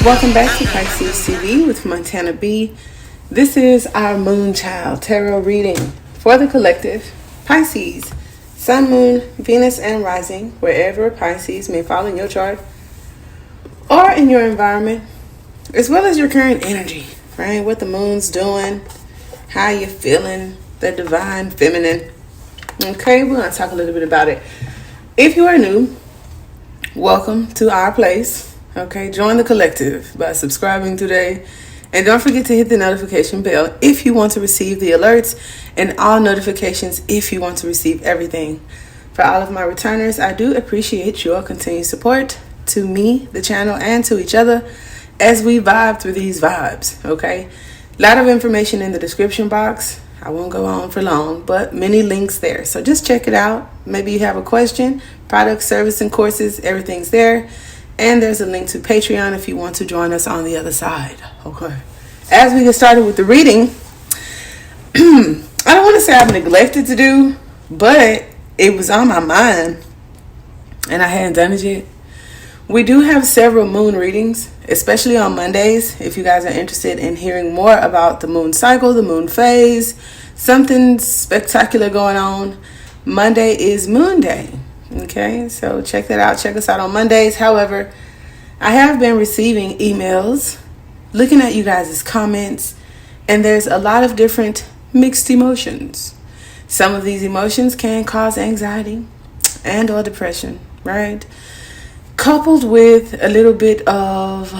Welcome back to Pisces TV with Montana B. This is our Moonchild Tarot reading for the collective Pisces, Sun, Moon, Venus, and Rising, wherever Pisces may fall in your chart or in your environment, as well as your current energy, right? What the moon's doing, how you're feeling, the divine feminine. Okay, we're going to talk a little bit about it. If you are new, welcome to our place. Okay, join the collective by subscribing today. And don't forget to hit the notification bell if you want to receive the alerts and all notifications if you want to receive everything. For all of my returners, I do appreciate your continued support to me, the channel, and to each other as we vibe through these vibes. Okay, a lot of information in the description box. I won't go on for long, but many links there. So just check it out. Maybe you have a question, product, service, and courses, everything's there. And there's a link to Patreon if you want to join us on the other side. Okay. As we get started with the reading, I don't want to say I've neglected to do, but it was on my mind and I hadn't done it yet. We do have several moon readings, especially on Mondays. If you guys are interested in hearing more about the moon cycle, the moon phase, something spectacular going on, Monday is Moon Day. Okay, so check that out. Check us out on Mondays. However, I have been receiving emails, looking at you guys' comments, and there's a lot of different mixed emotions. Some of these emotions can cause anxiety and or depression, right? Coupled with a little bit of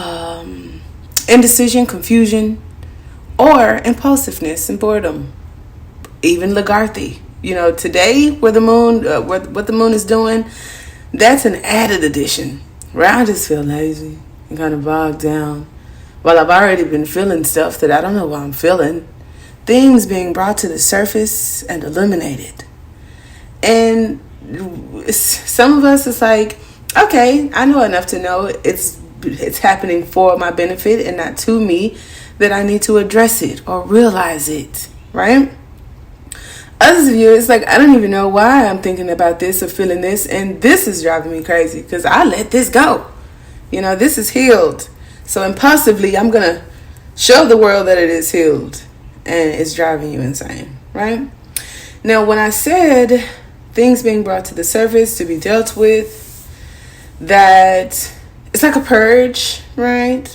indecision, confusion, or impulsiveness and boredom, even lethargy. You know, today where the moon, what the moon is doing, that's an added addition. Where I just feel lazy and kind of bogged down. Well, I've already been feeling stuff that I don't know why I'm feeling. Things being brought to the surface and illuminated. And some of us, it's like, okay, I know enough to know it's happening for my benefit and not to me, that I need to address it or realize it, right? Others of you, it's like, I don't even know why I'm thinking about this or feeling this, and this is driving me crazy because I let this go. You know, this is healed. So impulsively, I'm going to show the world that it is healed, and it's driving you insane, right? Now, when I said things being brought to the surface to be dealt with, that it's like a purge, right?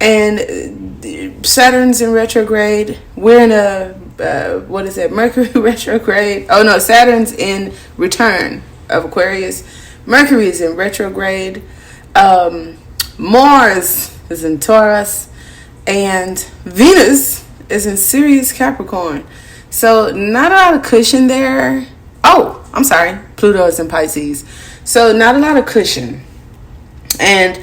And Saturn's in retrograde. We're in a Mercury retrograde. Oh no, Saturn's in return of Aquarius. Mercury is in retrograde. Mars is in Taurus, and Venus is in Sirius Capricorn. So not a lot of cushion there. Oh, I'm sorry, Pluto is in Pisces. So not a lot of cushion. And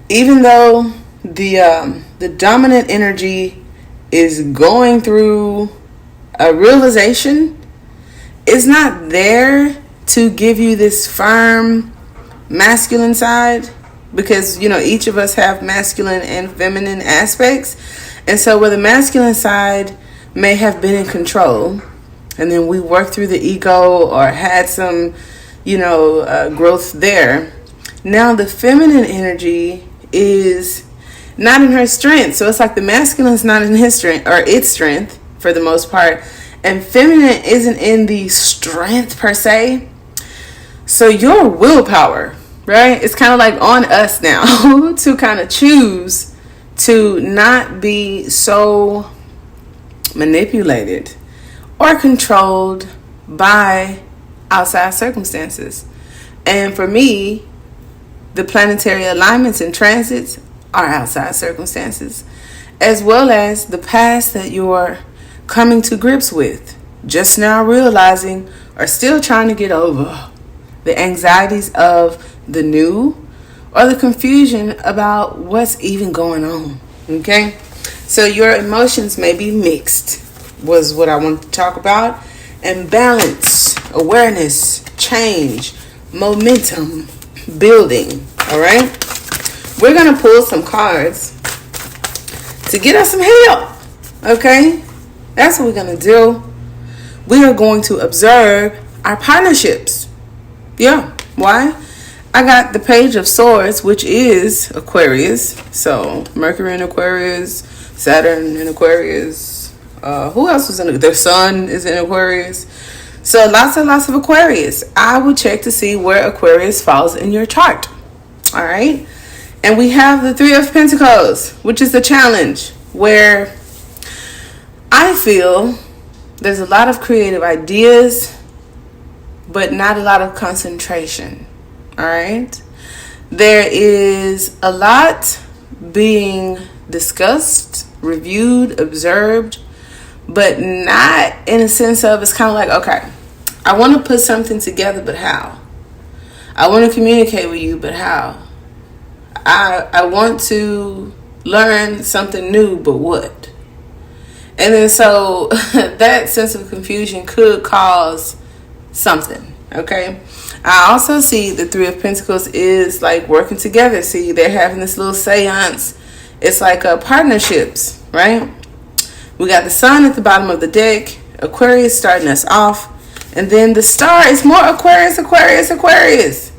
even though the dominant energy is going through a realization, it's not there to give you this firm masculine side, because you know each of us have masculine and feminine aspects, and so where the masculine side may have been in control, and then we worked through the ego or had some growth there. Now the feminine energy is not in her strength, so it's like the masculine is not in his strength or its strength for the most part, and feminine isn't in the strength per se. So your willpower, right, it's kind of like on us now to kind of choose to not be so manipulated or controlled by outside circumstances. And for me, the planetary alignments and transits are outside circumstances, as well as the past that you're coming to grips with, just now realizing or still trying to get over the anxieties of the new or the confusion about what's even going on. Okay, so your emotions may be mixed, was what I wanted to talk about, and balance, awareness, change, momentum building. All right, we're gonna pull some cards to get us some help. Okay, that's what we're gonna do. We are going to observe our partnerships. Yeah, why? I got the Page of Swords, which is Aquarius. So Mercury in Aquarius, Saturn in Aquarius. Who else was in it? Their sun is in Aquarius. So lots and lots of Aquarius. I would check to see where Aquarius falls in your chart. All right. And we have the Three of Pentacles, which is the challenge, where I feel there's a lot of creative ideas, but not a lot of concentration. All right. There is a lot being discussed, reviewed, observed, but not in a sense of, it's kind of like, okay, I want to put something together, but how? I want to communicate with you, but how? I want to learn something new, but what? And then so that sense of confusion could cause something, okay? I also see the Three of Pentacles is like working together. See, they're having this little seance. It's like partnerships, right? We got the sun at the bottom of the deck, Aquarius starting us off, and then the star is more Aquarius, Aquarius, Aquarius.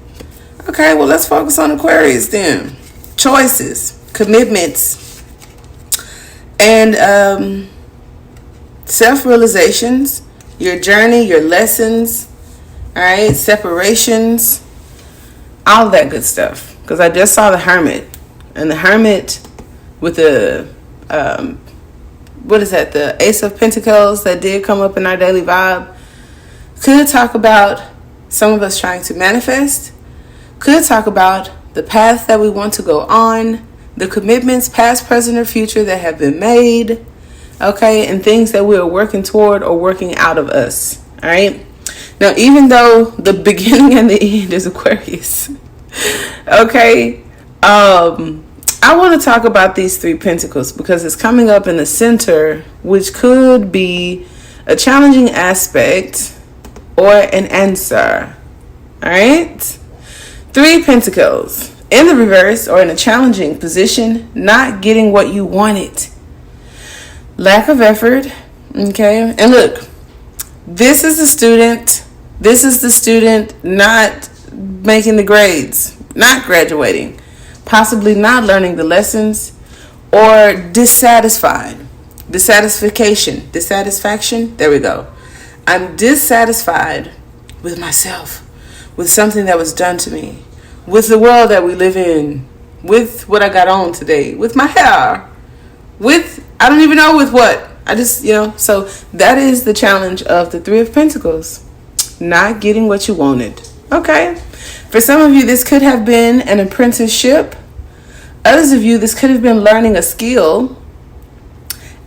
Okay, well, let's focus on Aquarius then. Choices, commitments, and self-realizations, your journey, your lessons, all right, separations, all that good stuff. Because I just saw the Hermit, and the Hermit with the what is that? The Ace of Pentacles that did come up in our daily vibe. Could talk about some of us trying to manifest. Could talk about the path that we want to go on, the commitments, past, present, or future that have been made, okay, and things that we are working toward or working out of us. All right. Now, even though the beginning and the end is Aquarius, okay, I want to talk about these Three Pentacles because it's coming up in the center, which could be a challenging aspect or an answer. All right. Three Pentacles in the reverse or in a challenging position, not getting what you wanted. Lack of effort. Okay. And look, this is the student. This is the student not making the grades, not graduating, possibly not learning the lessons, or dissatisfied. Dissatisfaction. There we go. I'm dissatisfied with myself, with something that was done to me, with the world that we live in, with what I got on today, with my hair, with, I don't even know with what. I just, so that is the challenge of the Three of Pentacles. Not getting what you wanted. Okay. For some of you, this could have been an apprenticeship. Others of you, this could have been learning a skill.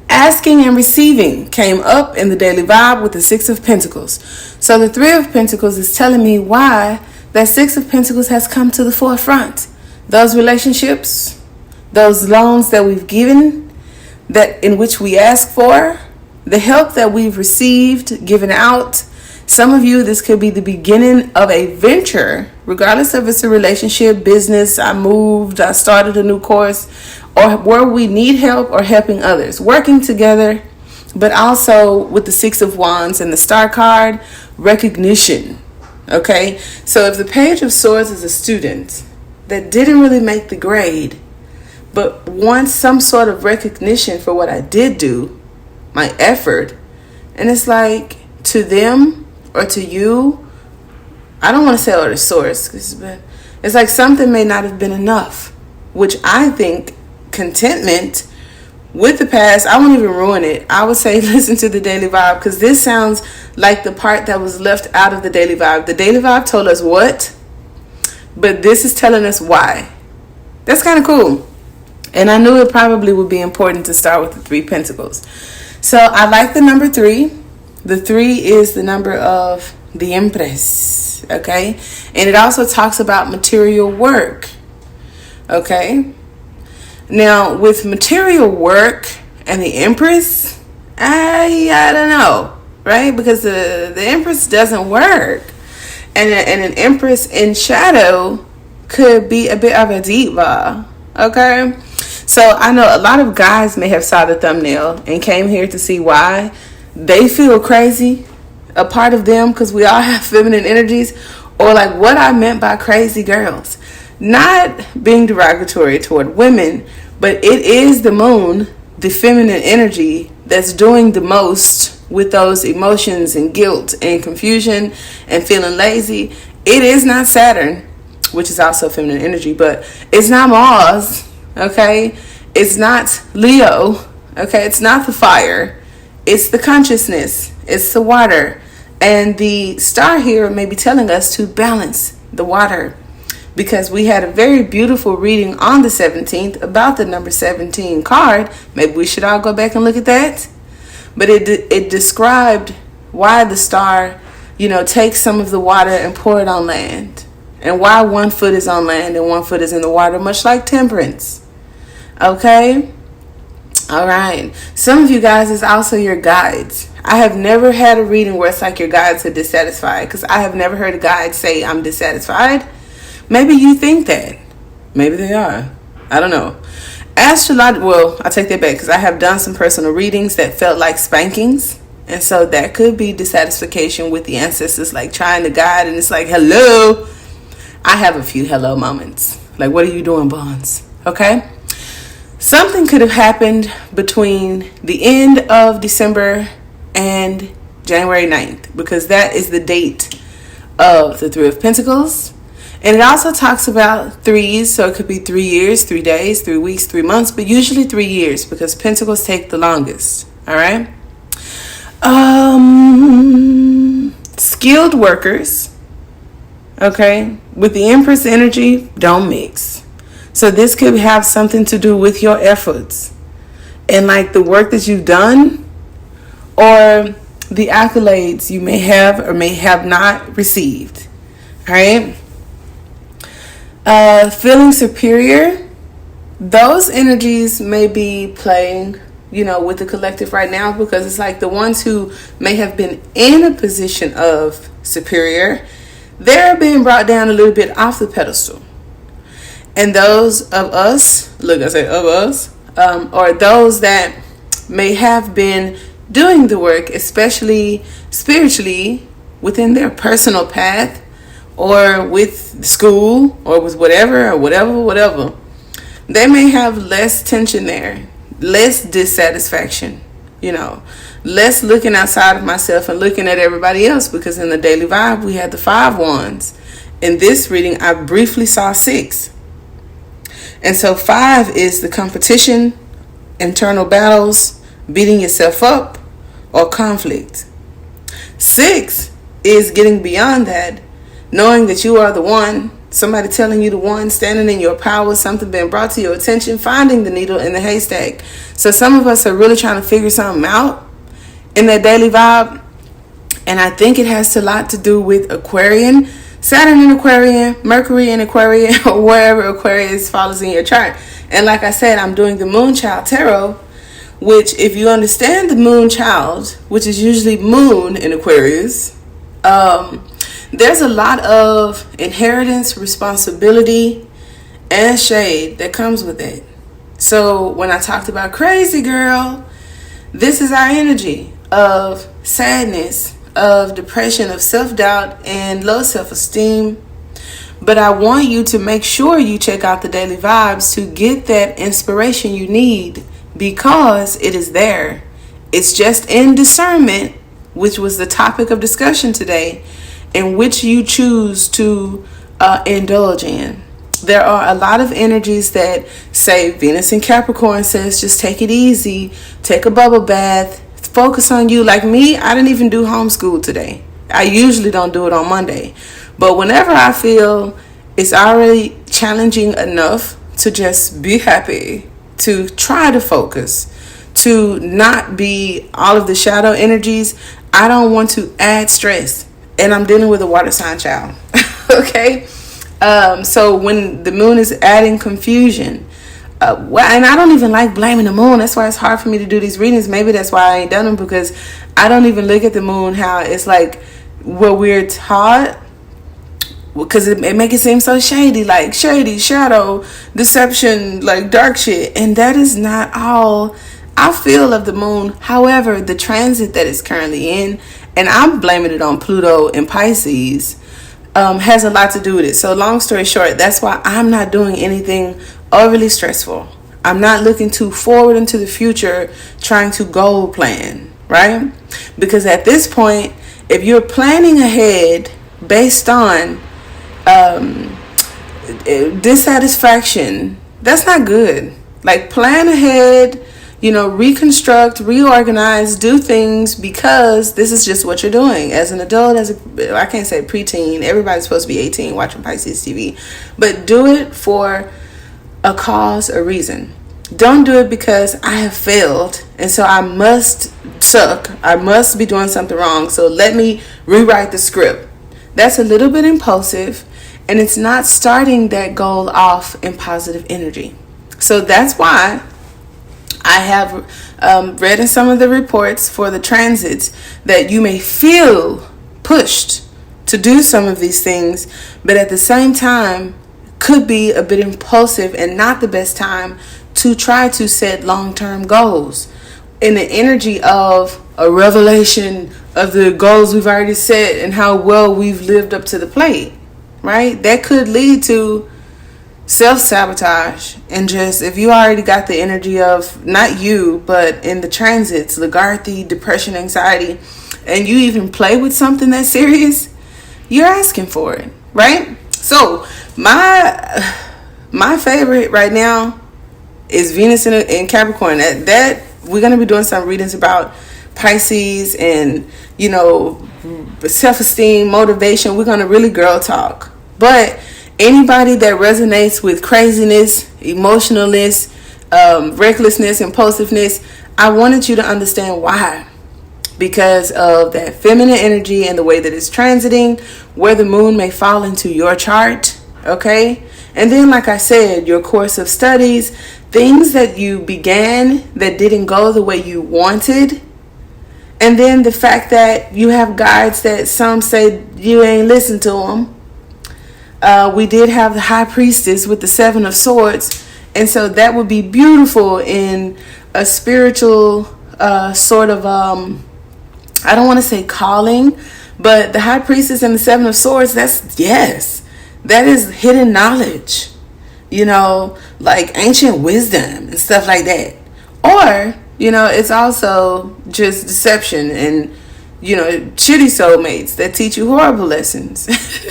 Asking and receiving came up in the daily vibe with the Six of Pentacles. So the Three of Pentacles is telling me why that Six of Pentacles has come to the forefront. Those relationships, those loans that we've given, that in which we ask for, the help that we've received, given out. Some of you, this could be the beginning of a venture, regardless if it's a relationship, business, I moved, I started a new course, or where we need help or helping others, working together, but also with the Six of Wands and the Star card, recognition. Okay, so if the Page of Swords is a student that didn't really make the grade, but wants some sort of recognition for what I did do, my effort, and it's like to them or to you, I don't want to say or the source, but it's like something may not have been enough, which I think contentment with the past, I won't even ruin it. I would say listen to the daily vibe, because this sounds like the part that was left out of the daily vibe. The daily vibe told us what, but this is telling us why. That's kind of cool. And I knew it probably would be important to start with the Three Pentacles. So I like the number 3. The 3 is the number of the Empress. Okay. And it also talks about material work. Okay. Now with material work and the Empress, I don't know. Right. Because the Empress doesn't work. And an Empress in shadow could be a bit of a diva. Okay. So I know a lot of guys may have saw the thumbnail and came here to see why they feel crazy, a part of them, because we all have feminine energies, or like what I meant by crazy girls. Not being derogatory toward women, but it is the moon, the feminine energy, that's doing the most with those emotions and guilt and confusion and feeling lazy. It is not Saturn, which is also feminine energy, but it's not Mars, okay? It's not Leo, okay? It's not the fire. It's the consciousness. It's the water. And the star here may be telling us to balance the water, because we had a very beautiful reading on the 17th about the number 17 card. Maybe we should all go back and look at that. But it described why the star, takes some of the water and pour it on land. And why one foot is on land and one foot is in the water, much like temperance. Okay? All right. Some of you guys is also your guides. I have never had a reading where it's like your guides are dissatisfied, because I have never heard a guide say, I'm dissatisfied. Maybe you think that. Maybe they are. I don't know. Well, I take that back, because I have done some personal readings that felt like spankings. And so that could be dissatisfaction with the ancestors, like trying to guide, and it's like, hello. I have a few hello moments. Like, what are you doing, Bonds? Okay? Something could have happened between the end of December and January 9th, because that is the date of the Three of Pentacles. And it also talks about threes, so it could be 3 years, 3 days, 3 weeks, 3 months, but usually 3 years, because Pentacles take the longest. All right. Skilled workers, okay, with the Empress energy, don't mix. So this could have something to do with your efforts and like the work that you've done, or the accolades you may have or may have not received. All right. Feeling superior, those energies may be playing, with the collective right now, because it's like the ones who may have been in a position of superior, they're being brought down a little bit off the pedestal. And those of us, or those that may have been doing the work, especially spiritually, within their personal path, or with school, or with whatever, they may have less tension there, less dissatisfaction, less looking outside of myself and looking at everybody else, because in the daily vibe, we had the 5 wands. In this reading, I briefly saw 6. And so 5 is the competition, internal battles, beating yourself up, or conflict. 6 is getting beyond that, knowing that you are the one, somebody telling you the one, standing in your power, something being brought to your attention, finding the needle in the haystack. So some of us are really trying to figure something out in that daily vibe. And I think it has a lot to do with Aquarian, Saturn in Aquarian, Mercury in Aquarian, or wherever Aquarius follows in your chart. And like I said, I'm doing the Moon Child Tarot, which, if you understand the Moon Child, which is usually Moon in Aquarius, there's a lot of inheritance, responsibility, and shade that comes with it. So when I talked about crazy girl, this is our energy of sadness, of depression, of self-doubt, and low self-esteem. But I want you to make sure you check out the daily vibes to get that inspiration you need, because it is there. It's just in discernment, which was the topic of discussion today, in which you choose to indulge in. There are a lot of energies that say, Venus in Capricorn says, just take it easy, take a bubble bath, focus on you. Like me, I didn't even do homeschool today. I usually don't do it on Monday. But whenever I feel it's already challenging enough to just be happy, to try to focus, to not be all of the shadow energies, I don't want to add stress. And I'm dealing with a water sign child. Okay? So when the moon is adding confusion, and I don't even like blaming the moon. That's why it's hard for me to do these readings. Maybe that's why I ain't done them, because I don't even look at the moon how it's like what we're taught, because it make it seem so shady, like shady, shadow, deception, like dark shit. And that is not all I feel of the moon. However, the transit that it's currently in, and I'm blaming it on Pluto and Pisces, has a lot to do with it. So long story short, that's why I'm not doing anything overly stressful. I'm not looking too forward into the future trying to goal plan, right? Because at this point, if you're planning ahead based on dissatisfaction, that's not good. Like, plan ahead, reconstruct, reorganize, do things because this is just what you're doing as an adult, I can't say preteen, everybody's supposed to be 18 watching Pisces TV, but do it for a cause, a reason. Don't do it because I have failed and so I must suck, I must be doing something wrong, so let me rewrite the script. That's a little bit impulsive, and it's not starting that goal off in positive energy. So that's why I have read in some of the reports for the transits that you may feel pushed to do some of these things, but at the same time could be a bit impulsive and not the best time to try to set long-term goals in the energy of a revelation of the goals we've already set and how well we've lived up to the plate, right? That could lead to self-sabotage, and just, if you already got the energy of, not you, but in the transits, lethargy, depression, anxiety, and you even play with something that's serious, you're asking for it, right? So my favorite right now is Venus in Capricorn. That we're going to be doing some readings about Pisces and self-esteem, motivation. We're going to really girl talk, but anybody that resonates with craziness, emotionalness, recklessness, impulsiveness, I wanted you to understand why. Because of that feminine energy and the way that it's transiting, where the moon may fall into your chart, okay? And then, like I said, your course of studies, things that you began that didn't go the way you wanted. And then the fact that you have guides that some say you ain't listen to them. We did have the High Priestess with the Seven of Swords, and so that would be beautiful in a spiritual sort of I don't want to say calling, but the High Priestess and the Seven of Swords, that is hidden knowledge, like ancient wisdom and stuff like that. Or it's also just deception and shitty soulmates that teach you horrible lessons.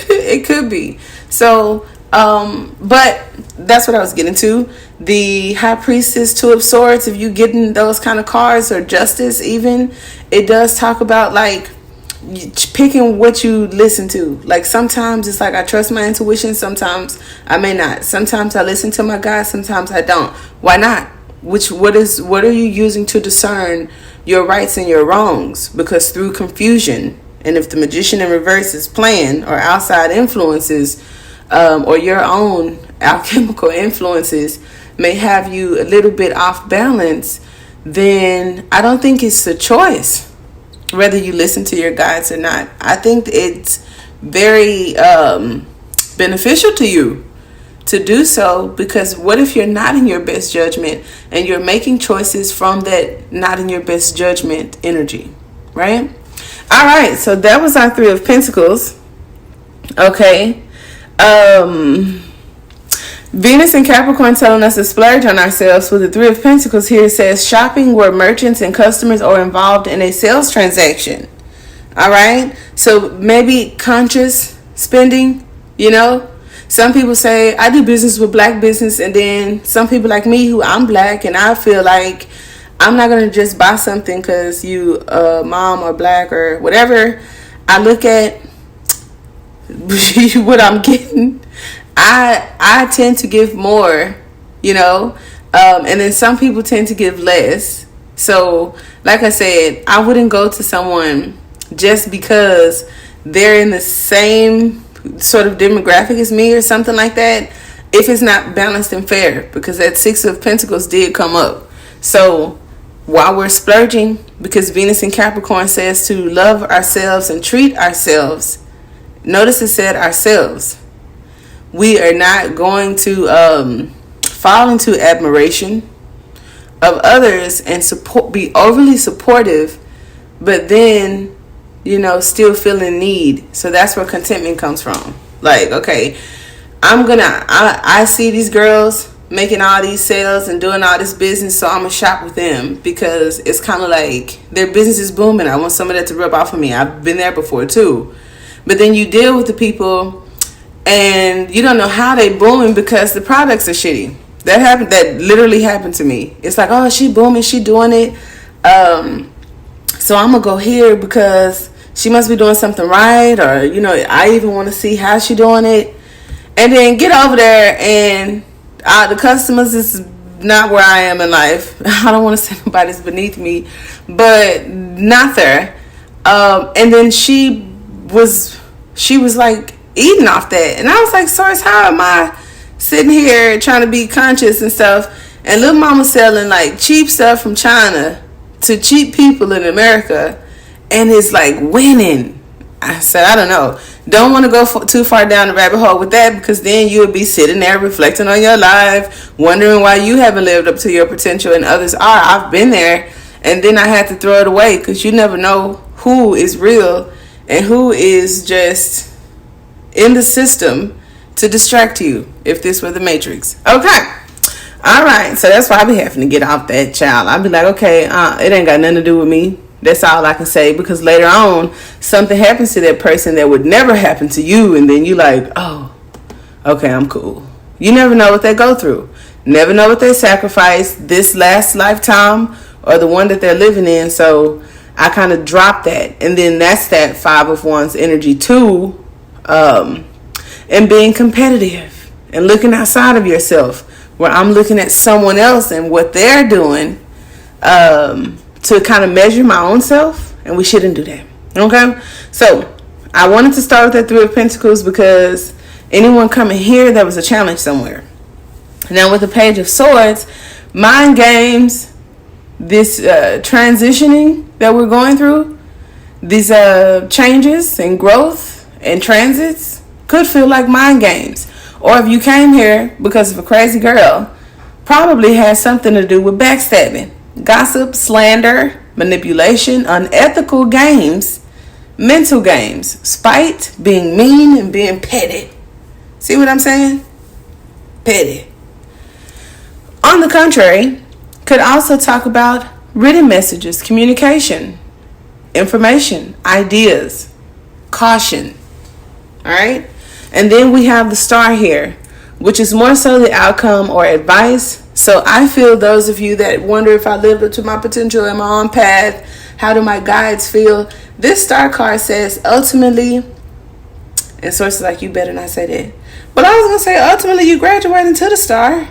It could be. So, but that's what I was getting to. The High Priestess, Two of Swords, if you getting those kind of cards, or Justice even, it does talk about like picking what you listen to. Like sometimes it's like I trust my intuition, sometimes I may not. Sometimes I listen to my guides, sometimes I don't. Why not? What are you using to discern your rights and your wrongs? Because through confusion, and if the Magician in reverse is playing, or outside influences, or your own alchemical influences may have you a little bit off balance, then I don't think it's a choice whether you listen to your guides or not. I think it's very beneficial to you to do so, because what if you're not in your best judgment and you're making choices from that not in your best judgment energy, right? All right, so that was our Three of Pentacles. Okay. Venus and Capricorn telling us to splurge on ourselves. With the Three of Pentacles here, it says shopping where merchants and customers are involved in a sales transaction. All right, so maybe conscious spending. Some people say I do business with black business, and then some people like me who I'm black and I feel like I'm not gonna just buy something because you mom or black or whatever. I look at what I'm getting. I tend to give more, and then some people tend to give less. So like I said, I wouldn't go to someone just because they're in the same sort of demographic as me or something like that, if it's not balanced and fair, because that Six of Pentacles did come up. So while we're splurging, because Venus in Capricorn says to love ourselves and treat ourselves, notice it said ourselves. We are not going to fall into admiration of others and be overly supportive, but then still feeling need. So that's where contentment comes from. Like, okay, I see these girls making all these sales and doing all this business, so I'm gonna shop with them because it's kind of like their business is booming. I want some of that to rub off of me. I've been there before too. But then you deal with the people and you don't know how they booming because the products are shitty. That literally happened to me. It's like, oh, she booming, she doing it, so I'm gonna go here because she must be doing something right, or I even want to see how she doing it. And then get over there and the customers is not where I am in life. I don't want to say nobody's beneath me, but not there. And then she was like eating off that, and I was like, Source, how am I sitting here trying to be conscious and stuff, and little mama selling like cheap stuff from China to cheap people in America, and it's like winning. I said, I don't know. Don't want to go too far down the rabbit hole with that, because then you would be sitting there reflecting on your life, wondering why you haven't lived up to your potential and others are. I've been there, and then I had to throw it away because you never know who is real and who is just in the system to distract you, if this were the Matrix. Okay. All right. So that's why I be having to get off that child. I be like, okay, it ain't got nothing to do with me. That's all I can say, because later on something happens to that person that would never happen to you, and then you like, oh, okay, I'm cool. You never know what they go through. Never know what they sacrifice this last lifetime or the one that they're living in. So I kind of dropped that, and then that's that 5 of Wands energy too, and being competitive and looking outside of yourself, where I'm looking at someone else and what they're doing, to kind of measure my own self, and we shouldn't do that. Okay, so I wanted to start with that 3 of Pentacles because anyone coming here, there was a challenge somewhere. Now with the Page of Swords, mind games, this transitioning that we're going through, these changes and growth and transits could feel like mind games. Or if you came here because of a crazy girl, probably has something to do with backstabbing, gossip, slander, manipulation, unethical games, mental games, spite, being mean, and being petty. See what I'm saying? Petty. On the contrary, could also talk about written messages, communication, information, ideas, caution. All right? And then we have the Star here, which is more so the outcome or advice. So I feel those of you that wonder if I lived up to my potential and my own path, how do my guides feel? This Star card says ultimately, and sources like, you better not say that. But I was going to say ultimately you graduate into the Star.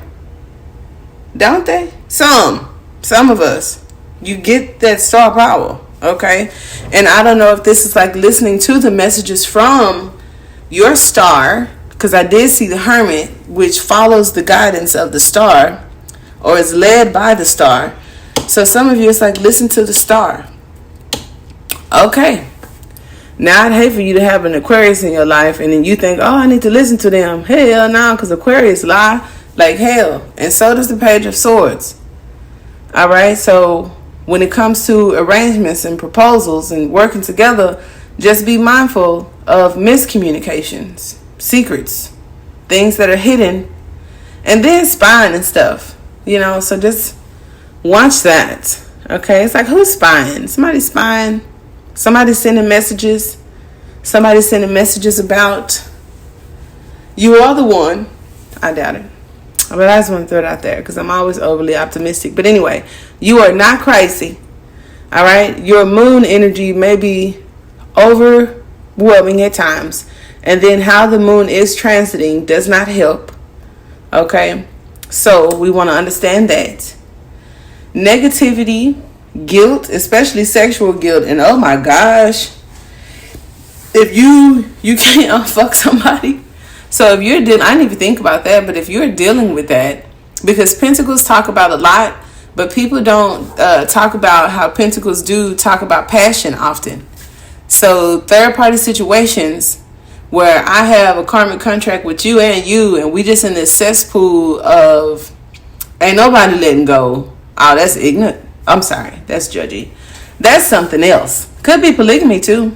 Don't they? Some of us. You get that star power. Okay? And I don't know if this is like listening to the messages from your star, because I did see the Hermit, which follows the guidance of the star or is led by the star. So some of you, it's like listen to the star. Okay. Now I'd hate for you to have an Aquarius in your life and then you think, oh, I need to listen to them. Hell no, because Aquarius lie like hell. And so does the Page of Swords. All right. So when it comes to arrangements and proposals and working together, just be mindful of miscommunications, secrets, things that are hidden, and then spying and stuff. So just watch that. Okay. It's like, who's spying? Somebody's spying. Somebody's sending messages. Somebody's sending messages about you are the one. I doubt it. But I just want to throw it out there because I'm always overly optimistic. But anyway, you are not crazy. All right. Your moon energy may be overwhelming at times. And then how the moon is transiting does not help. Okay. So we want to understand that. Negativity, guilt, especially sexual guilt. And oh my gosh, if you can't unfuck somebody. So if you're dealing, I didn't even think about that, but if you're dealing with that, because Pentacles talk about a lot, but people don't talk about how Pentacles do talk about passion often. So third party situations where I have a karmic contract with you, and we just in this cesspool of ain't nobody letting go. Oh, that's ignorant. I'm sorry. That's judgy. That's something else. Could be polygamy too.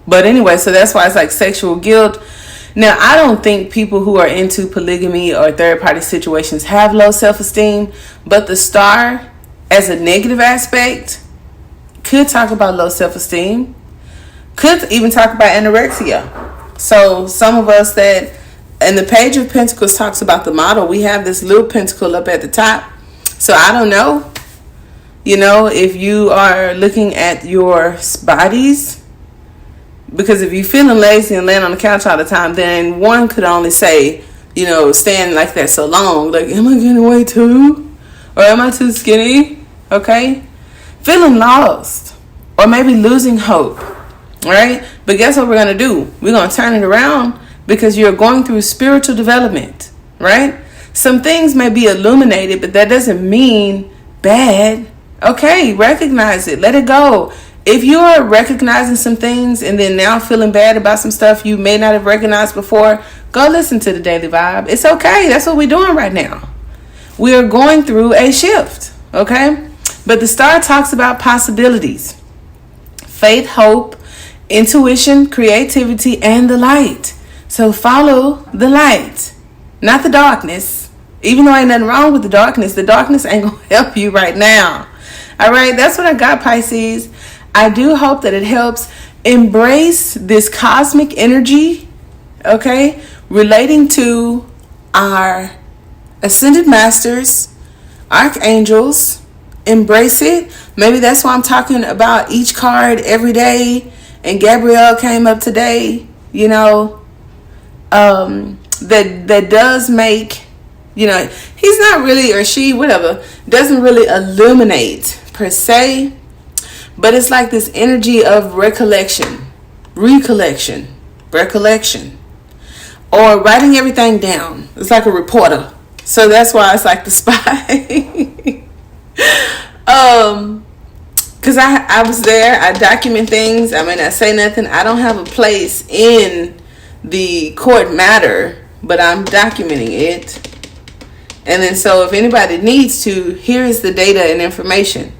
But anyway, so that's why it's like sexual guilt. Now, I don't think people who are into polygamy or third party situations have low self-esteem, but the star as a negative aspect could talk about low self-esteem, could even talk about anorexia. So some of us that, and the Page of Pentacles talks about the model, we have this little pentacle up at the top. So I don't know, if you are looking at your bodies, because if you're feeling lazy and laying on the couch all the time, then one could only say, staying like that so long, like, am I getting away too? Or am I too skinny? Okay? Feeling lost. Or maybe losing hope. Right? But guess what we're going to do? We're going to turn it around because you're going through spiritual development. Right? Some things may be illuminated, but that doesn't mean bad. Okay? Recognize it. Let it go. If you're recognizing some things and then now feeling bad about some stuff you may not have recognized before, go listen to the Daily Vibe. It's okay. That's what we're doing right now. We are going through a shift, okay? But the star talks about possibilities, faith, hope, intuition, creativity, and the light. So follow the light, not the darkness. Even though ain't nothing wrong with the darkness ain't going to help you right now. All right, that's what I got, Pisces. I do hope that it helps. Embrace this cosmic energy, okay, relating to our ascended masters, archangels. Embrace it. Maybe that's why I'm talking about each card every day. And Gabrielle came up today, that does make, he's not really, or she, whatever, doesn't really illuminate per se. But it's like this energy of recollection, or writing everything down. It's like a reporter. So that's why it's like the spy. Because I was there. I document things. I may not say nothing. I don't have a place in the court matter, but I'm documenting it. And then so if anybody needs to, here is the data and information.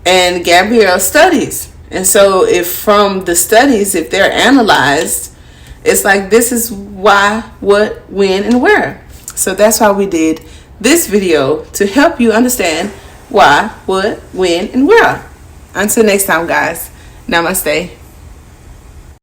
And Gabrielle studies. And so if from the studies, if they're analyzed, it's like this is why, what, when, and where. So that's why we did this video, to help you understand why, what, when, and where. Until next time, guys. Namaste.